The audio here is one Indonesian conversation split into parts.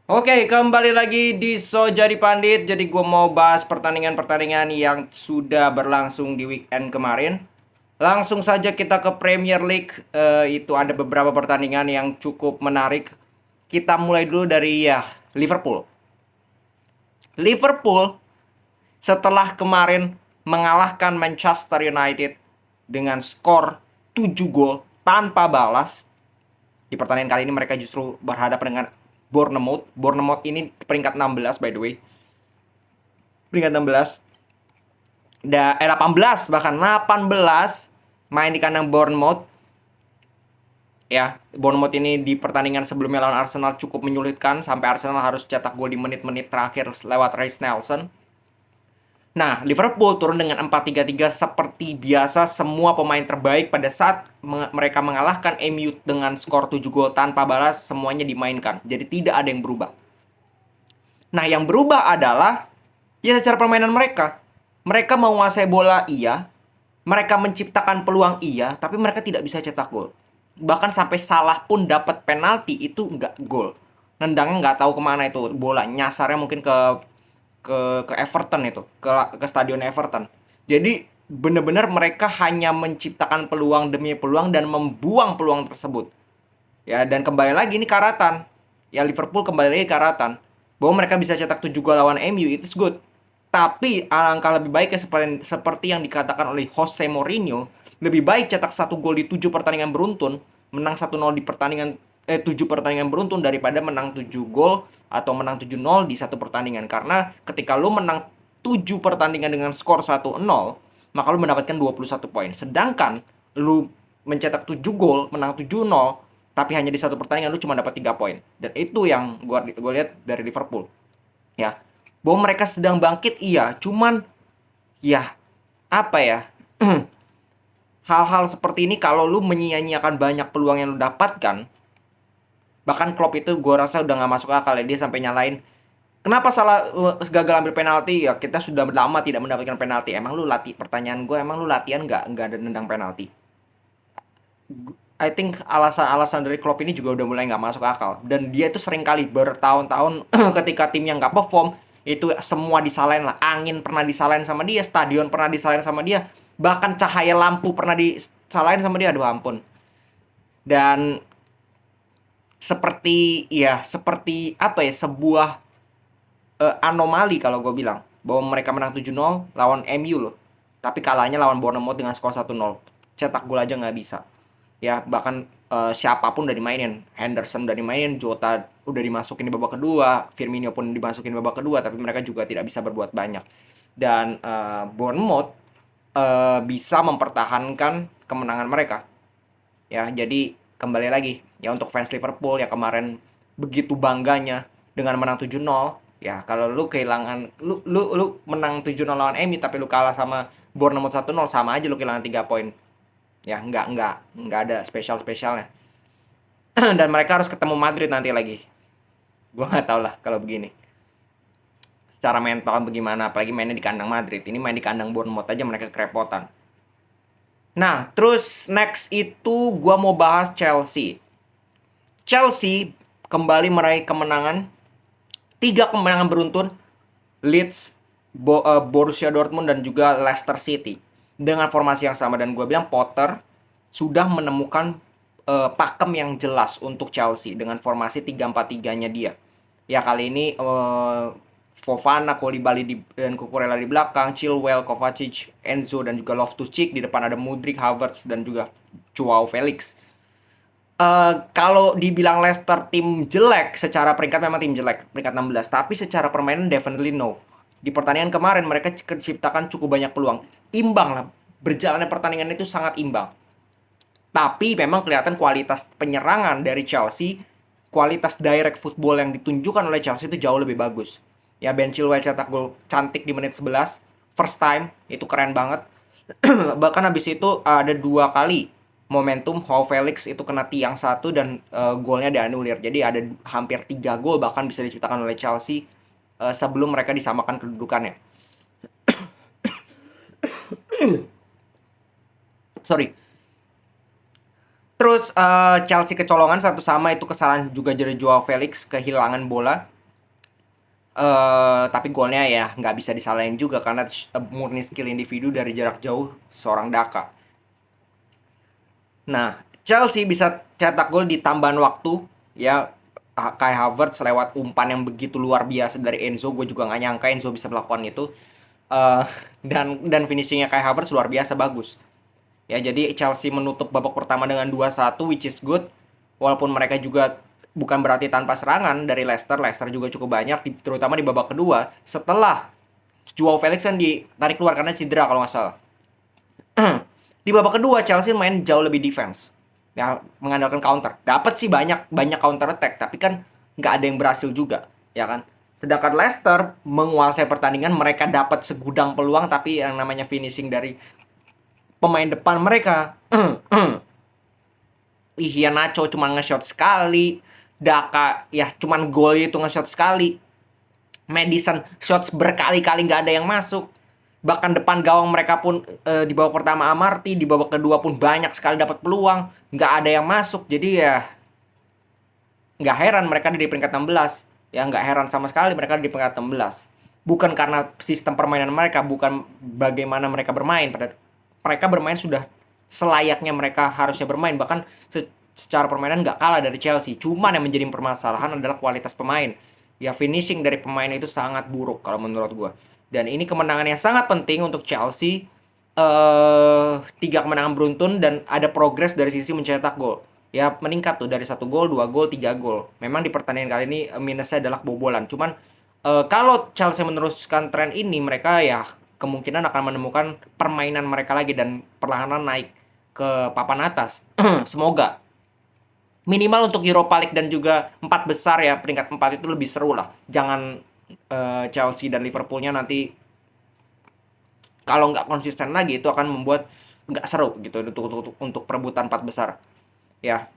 Oke, kembali lagi di So Jadi Pandit. Jadi gue mau bahas pertandingan-pertandingan yang sudah berlangsung di weekend kemarin. Langsung saja kita ke Premier League. Itu ada beberapa pertandingan yang cukup menarik. Kita mulai dulu dari Liverpool. Liverpool setelah kemarin mengalahkan Manchester United dengan skor 7 gol tanpa balas. Di pertandingan kali ini mereka justru berhadapan dengan Bournemouth. Bournemouth ini peringkat 16 by the way. Peringkat 16. 18 bahkan 18 main di kandang Bournemouth. Ya, Bournemouth ini di pertandingan sebelumnya lawan Arsenal cukup menyulitkan sampai Arsenal harus cetak gol di menit-menit terakhir lewat Reiss Nelson. Nah, Liverpool turun dengan 4-3-3 seperti biasa, semua pemain terbaik pada saat mereka mengalahkan MU dengan skor 7 gol tanpa balas semuanya dimainkan. Jadi tidak ada yang berubah. Nah, yang berubah adalah ya secara permainan mereka. Mereka menguasai bola iya, mereka menciptakan peluang iya, tapi mereka tidak bisa cetak gol. Bahkan sampai Salah pun dapat penalti itu nggak gol. Nendangnya nggak tahu kemana itu bola, nyasarnya mungkin ke Everton itu, ke stadion Everton. Jadi benar-benar mereka hanya menciptakan peluang demi peluang dan membuang peluang tersebut. Ya, dan kembali lagi ini karatan. Ya, Liverpool kembali lagi karatan. Bahwa mereka bisa cetak 7 gol lawan MU, itu good. Tapi alangkah lebih baiknya seperti yang dikatakan oleh Jose Mourinho, lebih baik cetak 1 gol di 7 pertandingan beruntun, menang 1-0 di pertandingan 7 pertandingan beruntun daripada menang 7 gol atau menang 7-0 di satu pertandingan. Karena ketika lu menang 7 pertandingan dengan skor 1-0, maka lu mendapatkan 21 poin. Sedangkan lu mencetak 7 gol, menang 7-0, tapi hanya di satu pertandingan lu cuma dapat 3 poin. Dan itu yang gue lihat dari Liverpool. Ya, bahwa mereka sedang bangkit iya, cuman ya apa ya? Hal-hal seperti ini kalau lu menyia-nyiakan banyak peluang yang lu dapatkan, bahkan Klopp itu gue rasa udah nggak masuk akal ya, dia sampai nyalain kenapa salah gagal ambil penalti, ya kita sudah lama tidak mendapatkan penalti. Emang lu pertanyaan gue, emang lu latihan nggak ada nendang penalti? I think alasan-alasan dari Klopp ini juga udah mulai nggak masuk akal. Dan dia itu sering kali bertahun-tahun ketika timnya nggak perform, itu semua disalahin lah. Angin pernah disalahin sama dia, stadion pernah disalahin sama dia, bahkan cahaya lampu pernah disalahin sama dia. Aduh ampun. Dan seperti apa ya, sebuah anomali kalau gue bilang. Bahwa mereka menang 7-0 lawan MU loh. Tapi kalahnya lawan Bournemouth dengan skor 1-0. Cetak gol aja nggak bisa. Ya bahkan siapapun udah dimainin, Henderson udah dimainin, Jota udah dimasukin di babak kedua, Firmino pun dimasukin di babak kedua, tapi mereka juga tidak bisa berbuat banyak. Dan Bournemouth bisa mempertahankan kemenangan mereka. Ya, jadi kembali lagi ya untuk fans Liverpool yang kemarin begitu bangganya dengan menang 7-0, ya kalau lu kehilangan lu menang 7-0 lawan MU tapi lu kalah sama Bournemouth 1-0, sama aja lu kehilangan 3 poin. Ya nggak ada spesialnya. Dan mereka harus ketemu Madrid nanti lagi. Gua nggak tahu lah kalau begini. Secara mental bagaimana, apalagi mainnya di kandang Madrid. Ini main di kandang Bournemouth aja mereka kerepotan. Nah, terus next itu gua mau bahas Chelsea. Chelsea kembali meraih kemenangan, 3 kemenangan beruntun. Leeds, Borussia Dortmund dan juga Leicester City dengan formasi yang sama. Dan gue bilang Potter sudah menemukan pakem yang jelas untuk Chelsea dengan formasi 3-4-3-nya dia. Ya kali ini Fofana, Koulibaly dan Cucurella di belakang, Chilwell, Kovacic, Enzo dan juga Loftus-Cheek, di depan ada Mudryk, Havertz dan juga Joao Felix. Kalau dibilang Leicester tim jelek, secara peringkat memang tim jelek, peringkat 16, tapi secara permainan definitely no. Di pertandingan kemarin mereka ciptakan cukup banyak peluang. Imbang lah. Berjalannya pertandingan itu sangat imbang. Tapi memang kelihatan kualitas penyerangan dari Chelsea, kualitas direct football yang ditunjukkan oleh Chelsea itu jauh lebih bagus. Ya, Ben Chilwell cetak gol cantik di menit 11, first time, itu keren banget. Bahkan habis itu ada 2 kali momentum Joao Felix itu kena tiang satu dan golnya dianulir. Jadi ada hampir 3 gol bahkan bisa diciptakan oleh Chelsea sebelum mereka disamakan kedudukannya. Sorry. Terus Chelsea kecolongan satu sama, itu kesalahan juga dari Joao Felix, kehilangan bola. Tapi golnya ya nggak bisa disalahin juga karena murni skill individu dari jarak jauh seorang Daka. Nah, Chelsea bisa cetak gol di tambahan waktu ya. Kai Havertz lewat umpan yang begitu luar biasa dari Enzo, gue juga nggak nyangka Enzo bisa melakukan itu. Eh, dan finishingnya Kai Havertz luar biasa bagus. Ya, jadi Chelsea menutup babak pertama dengan 2-1 which is good. Walaupun mereka juga bukan berarti tanpa serangan dari Leicester. Leicester juga cukup banyak terutama di babak kedua setelah Joao Felix kan ditarik keluar karena cedera kalau nggak salah. Di babak kedua Chelsea main jauh lebih defense. Ya, mengandalkan counter. Dapat sih banyak banyak counter attack, tapi kan nggak ada yang berhasil juga, ya kan? Sedangkan Leicester menguasai pertandingan, mereka dapat segudang peluang tapi yang namanya finishing dari pemain depan mereka. Nacho cuma nge-shot sekali, Daka ya cuman gol itu nge-shot sekali. Madison shots berkali-kali nggak ada yang masuk. Bahkan depan gawang mereka pun di babak pertama Amarty, di babak kedua pun banyak sekali dapat peluang, nggak ada yang masuk. Jadi ya nggak heran mereka di peringkat 16. Ya nggak heran sama sekali mereka di peringkat 16. Bukan karena sistem permainan mereka, bukan bagaimana mereka bermain. Mereka bermain sudah selayaknya mereka harusnya bermain. Bahkan secara permainan nggak kalah dari Chelsea. Cuman yang menjadi permasalahan adalah kualitas pemain. Ya finishing dari pemain itu sangat buruk kalau menurut gue. Dan ini kemenangan yang sangat penting untuk Chelsea. 3 kemenangan beruntun dan ada progres dari sisi mencetak gol. Ya meningkat tuh dari 1 gol, 2 gol, 3 gol. Memang di pertandingan kali ini minusnya adalah kebobolan. Cuman kalau Chelsea meneruskan tren ini, mereka ya kemungkinan akan menemukan permainan mereka lagi dan perlahan naik ke papan atas. Semoga minimal untuk Europa League dan juga 4 besar ya, peringkat 4 itu lebih seru lah. Jangan Chelsea dan Liverpoolnya nanti kalau nggak konsisten lagi itu akan membuat nggak seru gitu untuk perebutan 4 besar. Ya,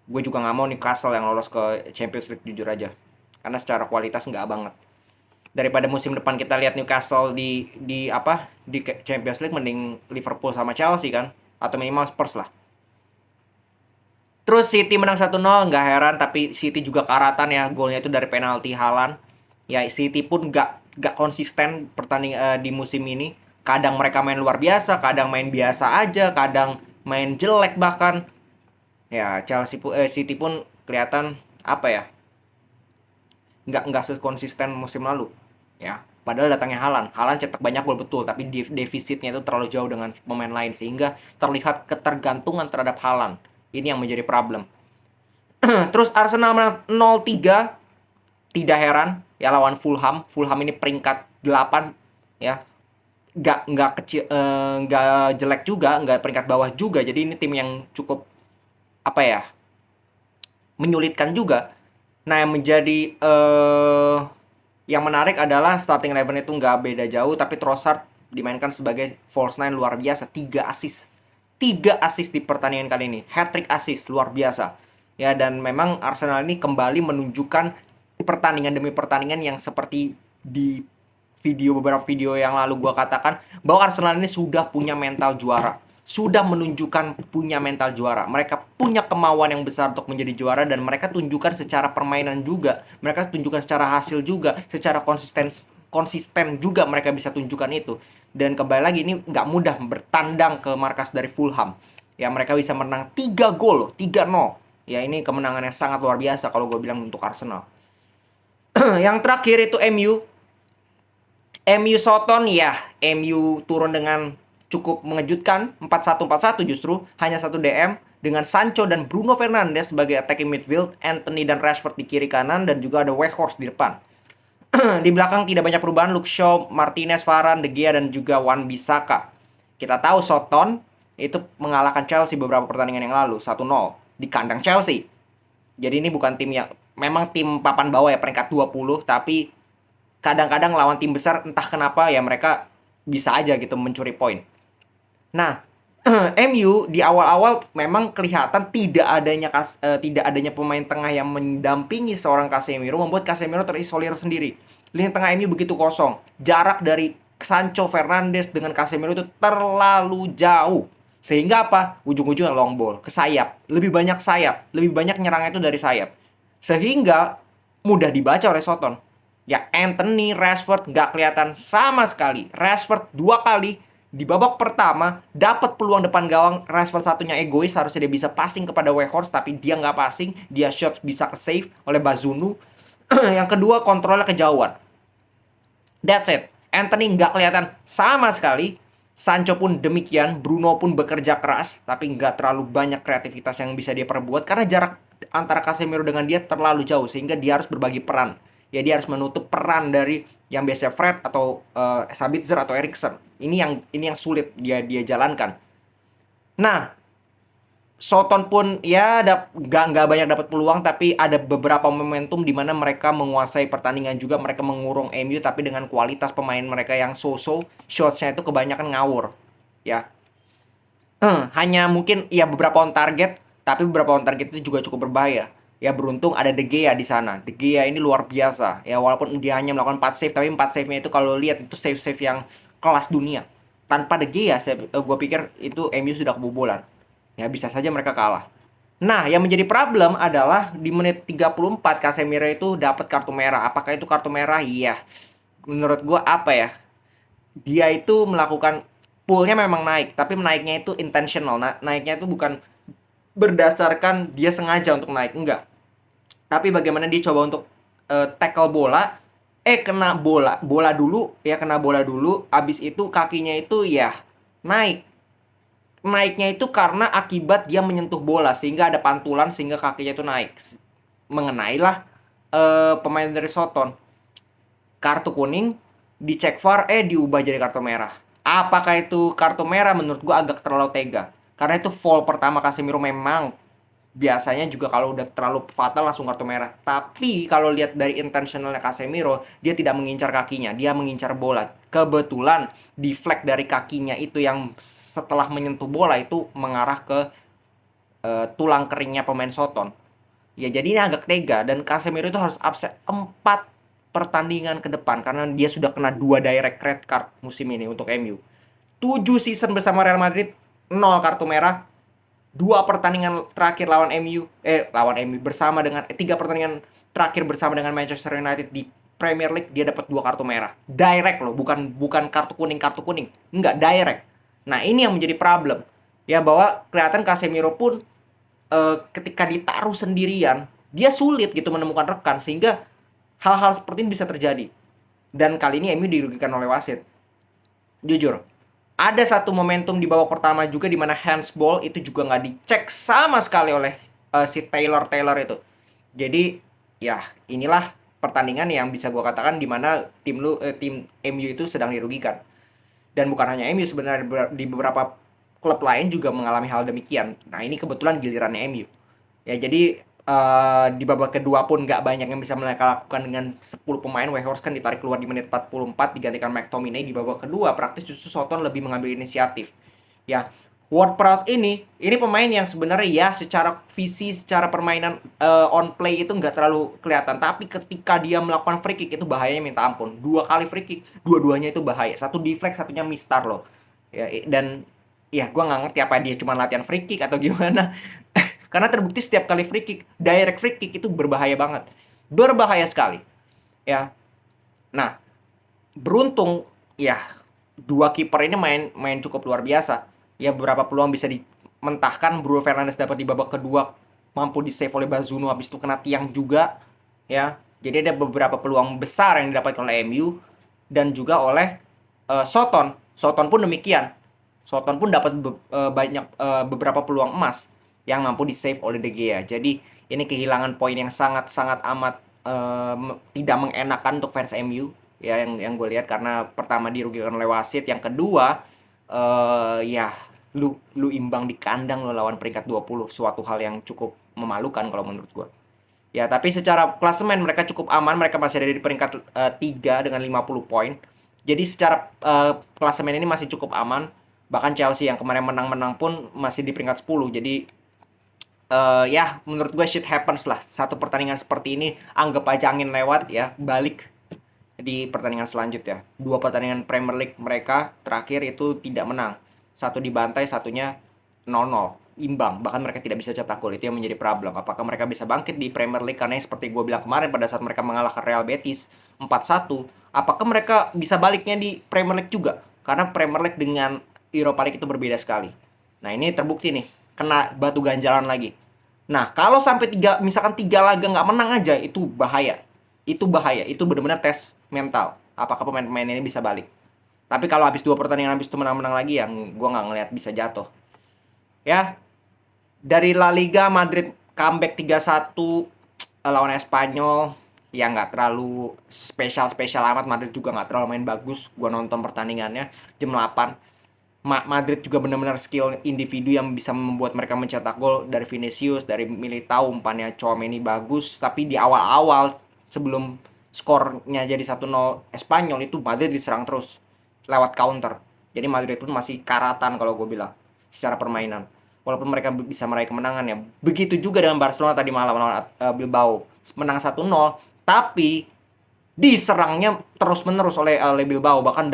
gue juga nggak mau Newcastle yang lolos ke Champions League jujur aja. Karena secara kualitas nggak banget. Daripada musim depan kita lihat Newcastle di Champions League, mending Liverpool sama Chelsea kan, atau minimal Spurs lah. Terus City menang 1-0, nggak heran, tapi City juga karatan ya, golnya itu dari penalti Haaland. Ya City pun nggak konsisten di musim ini. Kadang mereka main luar biasa, kadang main biasa aja, kadang main jelek bahkan. Ya City pun kelihatan apa ya, nggak sekonsisten musim lalu. Ya padahal datangnya Haaland cetak banyak gol betul, tapi defisitnya itu terlalu jauh dengan pemain lain sehingga terlihat ketergantungan terhadap Haaland. Ini yang menjadi problem. Terus Arsenal menang 0-3. Tidak heran ya lawan Fulham. Fulham ini peringkat 8 ya. Nggak kecil, nggak jelek juga, nggak peringkat bawah juga. Jadi ini tim yang cukup apa ya? Menyulitkan juga. Nah, yang menjadi yang menarik adalah starting eleven itu nggak beda jauh, tapi Trossard dimainkan sebagai false nine luar biasa, 3 assist. 3 assist di pertandingan kali ini. Hat-trick assist luar biasa. Ya, dan memang Arsenal ini kembali menunjukkan pertandingan demi pertandingan yang seperti di beberapa video yang lalu gue katakan bahwa Arsenal ini sudah punya mental juara. Sudah menunjukkan punya mental juara. Mereka punya kemauan yang besar untuk menjadi juara dan mereka tunjukkan secara permainan juga. Mereka tunjukkan secara hasil juga, secara konsisten juga mereka bisa tunjukkan itu. Dan kembali lagi ini nggak mudah bertandang ke markas dari Fulham. Ya mereka bisa menang 3 gol, 3-0. Ya ini kemenangan yang sangat luar biasa kalau gue bilang untuk Arsenal. Yang terakhir itu MU. MU Soton ya, MU turun dengan cukup mengejutkan 4-1 justru, hanya 1 DM dengan Sancho dan Bruno Fernandes sebagai attacking midfield, Anthony dan Rashford di kiri kanan dan juga ada Weghorst di depan. Di belakang tidak banyak perubahan, Luke Shaw, Martinez, Varane, De Gea dan juga Wan-Bissaka. Kita tahu Soton itu mengalahkan Chelsea beberapa pertandingan yang lalu 1-0 di kandang Chelsea. Jadi ini bukan tim yang memang tim papan bawah ya, peringkat 20, tapi kadang-kadang lawan tim besar entah kenapa ya mereka bisa aja gitu mencuri poin. Nah, MU di awal-awal memang kelihatan tidak adanya pemain tengah yang mendampingi seorang Casemiro membuat Casemiro terisolir sendiri. Lini tengah MU begitu kosong. Jarak dari Sancho, Fernandes dengan Casemiro itu terlalu jauh. Sehingga apa? Ujung-ujungnya long ball ke sayap. Lebih banyak nyerangnya itu dari sayap. Sehingga mudah dibaca oleh Soton. Ya, Anthony Rashford nggak kelihatan sama sekali. Rashford 2 kali di babak pertama dapat peluang depan gawang. Rashford satunya egois, harusnya dia bisa passing kepada Weghorst, tapi dia nggak passing. Dia shot bisa ke save oleh Bazunu. Yang kedua kontrolnya kejauhan. That's it. Anthony nggak kelihatan sama sekali. Sancho pun demikian. Bruno pun bekerja keras, tapi nggak terlalu banyak kreativitas yang bisa dia perbuat karena jarak antara Casemiro dengan dia terlalu jauh, sehingga dia harus berbagi peran. Ya, dia harus menutup peran dari yang biasa Fred atau Sabitzer atau Eriksen. Ini yang sulit dia jalankan. Nah, Soton pun ya nggak banyak dapat peluang, tapi ada beberapa momentum di mana mereka menguasai pertandingan juga. Mereka mengurung MU, tapi dengan kualitas pemain mereka yang so-so, shotsnya itu kebanyakan ngawur. Ya, hanya mungkin ya beberapa on target, tapi beberapa on target itu juga cukup berbahaya. Ya, beruntung ada De Gea di sana. De Gea ini luar biasa. Ya, walaupun dia hanya melakukan 4 save, tapi 4 save-nya itu kalau lihat itu save-save yang kelas dunia. Tanpa De Gea, gue pikir itu MU sudah kebobolan. Ya, bisa saja mereka kalah. Nah, yang menjadi problem adalah di menit 34 Casemiro itu dapat kartu merah. Apakah itu kartu merah? Iya. Menurut gue apa ya? Dia itu melakukan poolnya memang naik, tapi naiknya itu intentional. Naiknya itu bukan berdasarkan dia sengaja untuk naik, enggak. Tapi bagaimana dia coba untuk tackle bola, kena bola dulu, ya kena bola dulu, abis itu kakinya itu ya naik. Naiknya itu karena akibat dia menyentuh bola sehingga ada pantulan sehingga kakinya itu naik. Mengenailah pemain dari Soton. Kartu kuning, dicek VAR, diubah jadi kartu merah. Apakah itu kartu merah? Menurut gua agak terlalu tega. Karena itu foul pertama Casemiro memang biasanya juga kalau udah terlalu fatal langsung kartu merah. Tapi kalau lihat dari intentionalnya Casemiro, dia tidak mengincar kakinya, dia mengincar bola. Kebetulan deflect dari kakinya itu yang setelah menyentuh bola itu mengarah ke tulang keringnya pemain Soton. Ya, jadi ini agak tega dan Casemiro itu harus absen 4 pertandingan ke depan karena dia sudah kena 2 direct red card musim ini untuk MU. 7 season bersama Real Madrid, 0 kartu merah. 2 pertandingan terakhir lawan MU bersama dengan 3 pertandingan terakhir bersama dengan Manchester United di Premier League dia dapat 2 kartu merah. Direct loh, bukan kartu kuning. Enggak, direct. Nah, ini yang menjadi problem. Ya, bahwa kelihatan Casemiro pun ketika ditaruh sendirian, dia sulit gitu menemukan rekan sehingga hal-hal seperti ini bisa terjadi. Dan kali ini MU dirugikan oleh wasit. Jujur, ada satu momentum di babak pertama juga di mana handsball itu juga nggak dicek sama sekali oleh si Taylor itu. Jadi ya inilah pertandingan yang bisa gue katakan di mana tim MU itu sedang dirugikan. Dan bukan hanya MU, sebenarnya di beberapa klub lain juga mengalami hal demikian. Nah, ini kebetulan gilirannya MU. Ya, jadi di babak kedua pun nggak banyak yang bisa mereka lakukan dengan 10 pemain. Weghorst kan ditarik keluar di menit 44, digantikan McTominay. Di babak kedua praktis justru Soton lebih mengambil inisiatif. Ya, Ward-Prowse ini pemain yang sebenarnya ya secara visi, secara permainan on play itu nggak terlalu kelihatan. Tapi ketika dia melakukan free kick itu bahayanya minta ampun. 2 kali free kick, dua-duanya itu bahaya. Satu deflect, satunya mistar loh. Ya, dan ya gue nggak ngerti apa dia cuma latihan free kick atau gimana. Karena terbukti setiap kali free kick, direct free kick itu berbahaya banget. Berbahaya sekali. Ya. Nah, beruntung ya 2 kiper ini main cukup luar biasa. Ya, beberapa peluang bisa dimentahkan. Bruno Fernandes dapat di babak kedua mampu di save oleh Bazunu, habis itu kena tiang juga. Ya. Jadi ada beberapa peluang besar yang didapatkan oleh MU dan juga oleh Soton. Soton pun demikian. Soton pun dapat beberapa peluang emas yang mampu di-save oleh De Gea. Jadi ini kehilangan poin yang sangat-sangat amat tidak mengenakan untuk fans MU ya yang gue lihat, karena pertama dirugikan oleh wasit, yang kedua ya lu imbang di kandang lo lawan peringkat 20, suatu hal yang cukup memalukan kalau menurut gue. Ya, tapi secara klasemen mereka cukup aman, mereka masih ada di peringkat 3 dengan 50 poin. Jadi secara klasemen ini masih cukup aman. Bahkan Chelsea yang kemarin menang-menang pun masih di peringkat 10. Jadi ya menurut gue shit happens lah. Satu pertandingan seperti ini anggap aja angin lewat ya, balik di pertandingan selanjutnya. 2 pertandingan Premier League mereka terakhir itu tidak menang. Satu dibantai, satunya 0-0. imbang, bahkan mereka tidak bisa cetak gol. Itu yang menjadi problem. Apakah mereka bisa bangkit di Premier League? Karena seperti gue bilang kemarin pada saat mereka mengalahkan Real Betis 4-1, apakah mereka bisa baliknya di Premier League juga? Karena Premier League dengan Europa League itu berbeda sekali. Nah, ini terbukti nih, kena batu ganjalan lagi. Nah, kalau sampai misalkan 3 laga nggak menang aja, itu bahaya. Itu bahaya. Itu benar-benar tes mental. Apakah pemain-pemain ini bisa balik? Tapi kalau habis 2 pertandingan habis itu menang-menang lagi, yang gue nggak ngelihat bisa jatuh. Ya, dari La Liga Madrid comeback 3-1 lawan Espanyol. Ya nggak terlalu spesial amat. Madrid juga nggak terlalu main bagus. Gue nonton pertandingannya jam 8. Madrid juga benar-benar skill individu yang bisa membuat mereka mencetak gol. Dari Vinicius, dari Militao, umpannya Tchouaméni bagus. Tapi di awal-awal sebelum skornya jadi 1-0 Espanyol, itu Madrid diserang terus lewat counter. Jadi Madrid pun masih karatan kalau gue bilang secara permainan. Walaupun mereka bisa meraih kemenangan ya. Begitu juga dengan Barcelona tadi malam lawan Bilbao. Menang 1-0, tapi diserangnya terus-menerus oleh Bilbao. Bahkan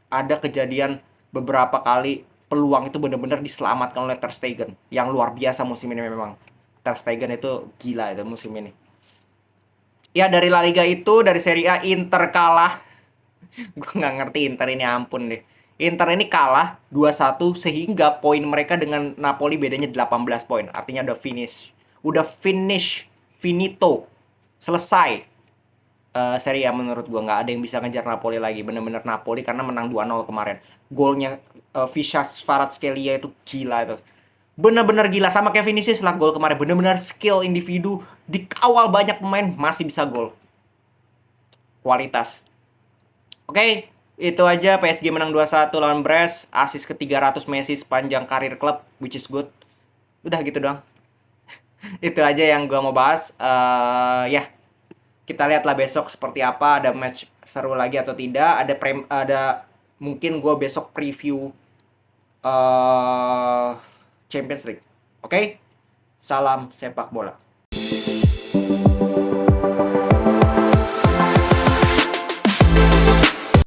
ada kejadian beberapa kali peluang itu benar-benar diselamatkan oleh Ter Stegen. Yang luar biasa musim ini memang. Ter Stegen itu gila itu musim ini. Ya, dari La Liga itu, dari Serie A, Inter kalah. Gue nggak ngerti Inter ini, ampun deh. Inter ini kalah 2-1 sehingga poin mereka dengan Napoli bedanya 18 poin. Artinya udah finish. Udah finish. Finito. Selesai. Serie A menurut gue nggak ada yang bisa ngejar Napoli lagi. Bener-bener Napoli karena menang 2-0 kemarin. Golnya Visas Kvaratskhelia itu gila itu. Bener-bener gila, sama kayak Vinicius lah gol kemarin. Bener-bener skill individu. Dikawal banyak pemain masih bisa gol. Kualitas. Oke, itu aja. PSG menang 2-1 lawan Brest. Asis ke-300 Messi sepanjang karir klub, which is good. Udah gitu doang. Itu aja yang gue mau bahas. Ya, kita lihatlah besok seperti apa. Ada match seru lagi atau tidak. Ada mungkin gue besok preview Champions League. Oke? Salam sepak bola.